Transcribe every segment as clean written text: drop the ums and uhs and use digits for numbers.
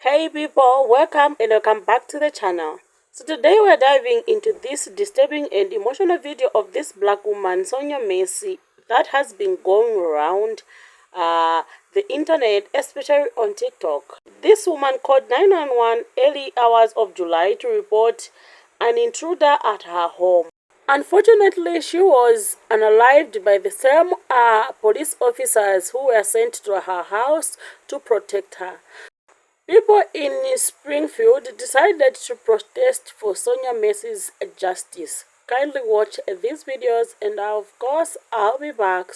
Hey people, welcome back to the channel. So today we're diving into this disturbing and emotional video of this black woman, Sonya Massey, that has been going around the internet, especially on TikTok. This woman called 911 early hours of July to report an intruder at her home. Unfortunately, she was unalived by the same police officers who were sent to her house to protect her. People in Springfield decided to protest for Sonya Massey's justice. Kindly watch these videos and of course I'll be back.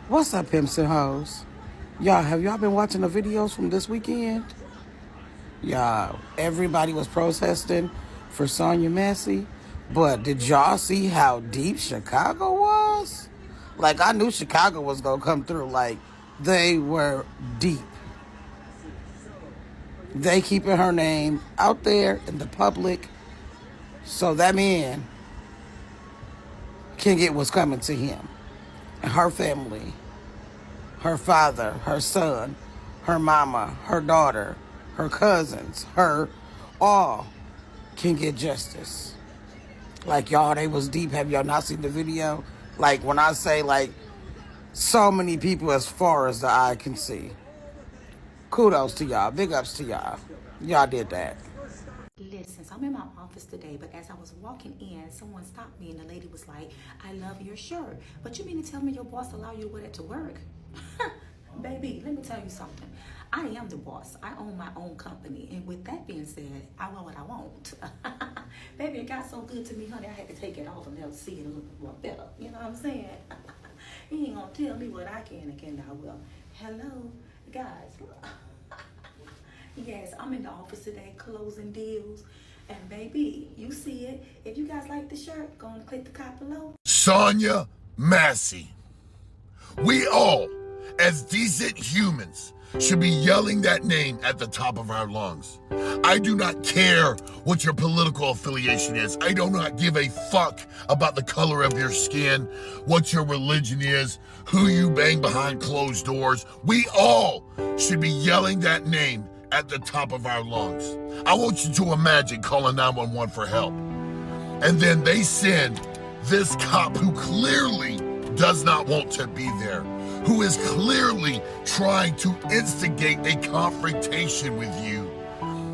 What's up, pimps and hoes? Y'all, have y'all been watching the videos from this weekend? Y'all, everybody was protesting for Sonya Massey, but did y'all see how deep Chicago was? Like, I knew Chicago was gonna come through. Like, they were deep. They keeping her name out there in the public so that man can get what's coming to him and her family. Her father, her son, her mama, her daughter, her cousins, her all can get justice. Like, y'all, they was deep. Have y'all not seen the video? Like, when I say, like, so many people as far as the eye can see. Kudos to y'all. Big ups to y'all. Y'all did that. Listen, so I'm in my office today, but as I was walking in, someone stopped me and the lady was like, "I love your shirt. But you mean to tell me your boss allowed you to wear that to work?" Baby, let me tell you something. I am the boss. I own my own company. And with that being said, I wear what I want. Baby, it got so good to me, honey, I had to take it off and let see it a little more better. You know what I'm saying? You ain't gonna tell me what I can and cannot will. Hello, guys. Yes, I'm in the office today closing deals. And baby, you see it. If you guys like the shirt, go and click the card below. Sonya Massey. We all, as decent humans, should be yelling that name at the top of our lungs. I do not care what your political affiliation is. I do not give a fuck about the color of your skin, what your religion is, who you bang behind closed doors. We all should be yelling that name at the top of our lungs. I want you to imagine calling 911 for help. And then they send this cop who clearly does not want to be there, who is clearly trying to instigate a confrontation with you,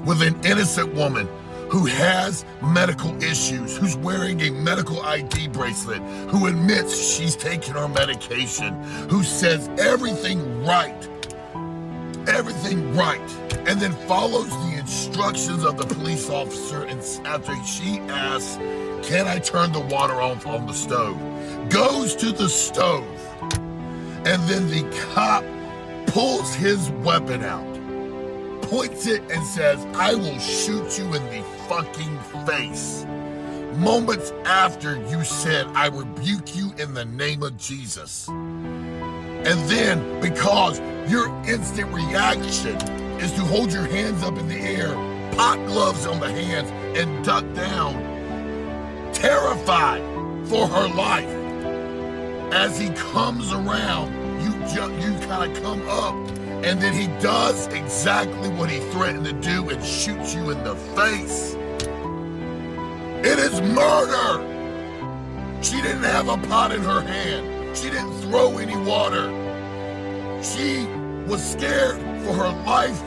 with an innocent woman who has medical issues, who's wearing a medical ID bracelet, who admits she's taking her medication, who says everything right, and then follows the instructions of the police officer, and after she asks, "Can I turn the water on the stove?" goes to the stove, and then the cop pulls his weapon out, points it and says, "I will shoot you in the fucking face." Moments after you said, "I rebuke you in the name of Jesus." And then, because your instant reaction is to hold your hands up in the air, pop gloves on the hands, and duck down, terrified for her life. As he comes around, you kind of come up, and then he does exactly what he threatened to do and shoots you in the face. It is murder. She didn't have a pot in her hand. She didn't throw any water. She was scared for her life,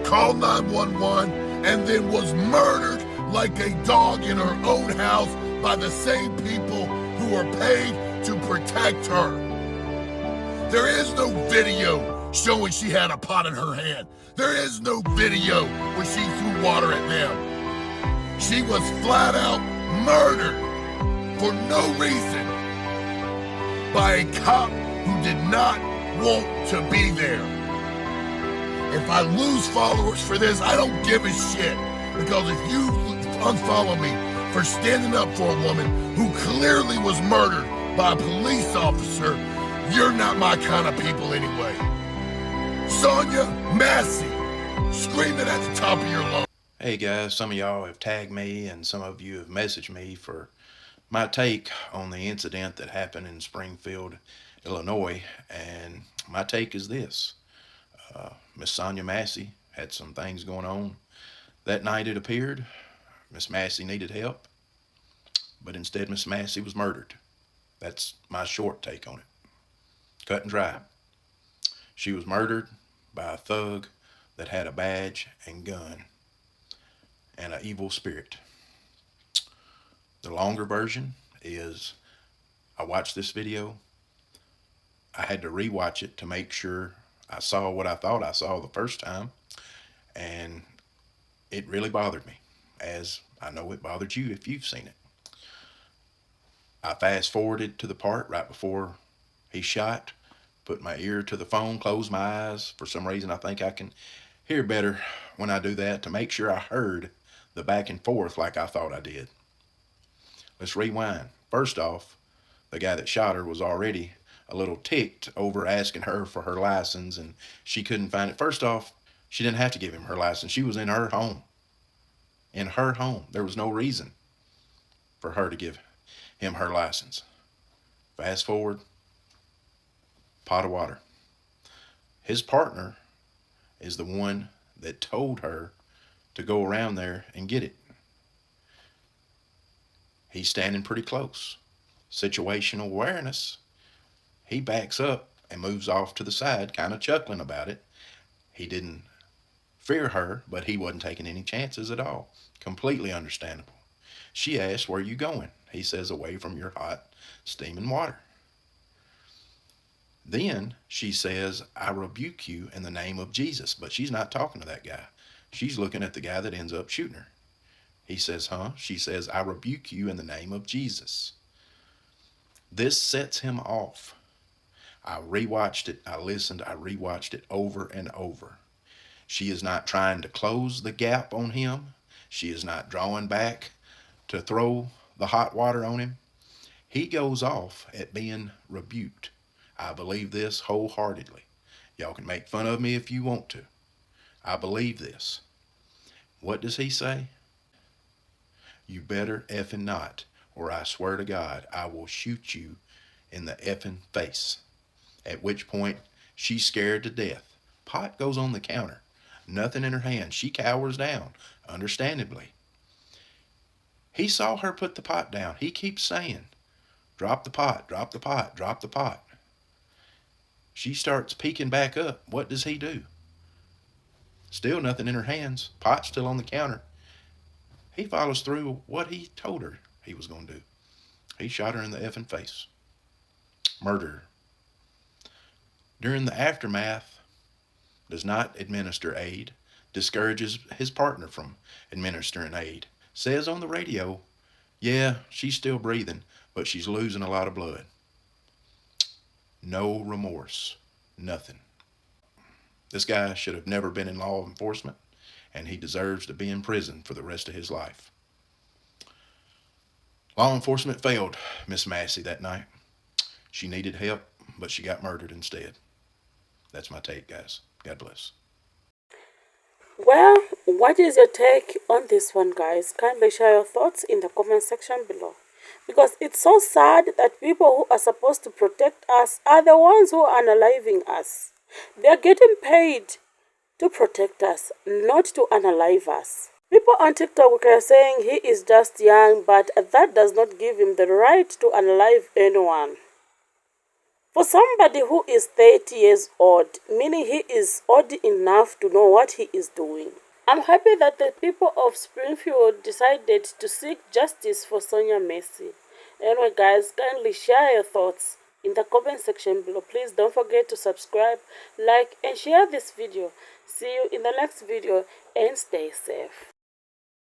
called 911, and then was murdered like a dog in her own house by the same people who are paid to protect her. There is no video showing she had a pot in her hand. There is no video where she threw water at them. She was flat out murdered for no reason by a cop who did not want to be there. If I lose followers for this, I don't give a shit. Because if you unfollow me for standing up for a woman who clearly was murdered by a police officer, you're not my kind of people anyway. Sonya Massey, screaming at the top of your lungs. Hey guys, some of y'all have tagged me and some of you have messaged me for my take on the incident that happened in Springfield, Illinois, and my take is this. Miss Sonya Massey had some things going on. That night it appeared Miss Massey needed help, but instead Miss Massey was murdered. That's my short take on it. Cut and dry. She was murdered by a thug that had a badge and gun and an evil spirit. The longer version is I watched this video. I had to rewatch it to make sure I saw what I thought I saw the first time, and it really bothered me, as I know it bothered you if you've seen it. I fast forwarded to the part right before he shot, put my ear to the phone, closed my eyes. For some reason, I think I can hear better when I do that, to make sure I heard the back and forth like I thought I did. Let's rewind. First off, the guy that shot her was already a little ticked over asking her for her license, and she couldn't find it. First off, she didn't have to give him her license. She was in her home. In her home. There was no reason for her to give him her license. Fast forward, pot of water. His partner is the one that told her to go around there and get it. He's standing pretty close. Situational awareness. He backs up and moves off to the side, kind of chuckling about it. He didn't fear her, but he wasn't taking any chances at all. Completely understandable. She asked, "Where are you going?" He says, "Away from your hot, steaming water." Then she says, "I rebuke you in the name of Jesus." But she's not talking to that guy. She's looking at the guy that ends up shooting her. He says, "Huh?" She says, "I rebuke you in the name of Jesus." This sets him off. I rewatched it, I listened, I rewatched it over and over. She is not trying to close the gap on him. She is not drawing back to throw the hot water on him. He goes off at being rebuked. I believe this wholeheartedly. Y'all can make fun of me if you want to. I believe this. What does he say? "You better effing not, or I swear to God, I will shoot you in the effing face." At which point, she's scared to death. Pot goes on the counter. Nothing in her hand. She cowers down, understandably. He saw her put the pot down. He keeps saying, "Drop the pot, drop the pot, drop the pot." She starts peeking back up. What does he do? Still nothing in her hands. Pot still on the counter. He follows through what he told her he was going to do. He shot her in the effing face. Murdered her. During the aftermath, does not administer aid, discourages his partner from administering aid. Says on the radio, yeah, she's still breathing, but she's losing a lot of blood. No remorse. Nothing. This guy should have never been in law enforcement, and he deserves to be in prison for the rest of his life. Law enforcement failed Miss Massey that night. She needed help, but she got murdered instead. That's my take, guys. God bless. Well, what is your take on this one, guys? Kindly share your thoughts in the comment section below. Because it's so sad that people who are supposed to protect us are the ones who are unaliving us. They're getting paid to protect us, not to unalive us. People on TikTok are saying he is just young, but that does not give him the right to unalive anyone. For somebody who is 30 years old, meaning he is old enough to know what he is doing. I'm happy that the people of Springfield decided to seek justice for Sonya Massey. Anyway guys, kindly share your thoughts in the comment section below. Please don't forget to subscribe, like and share this video. See you in the next video and stay safe.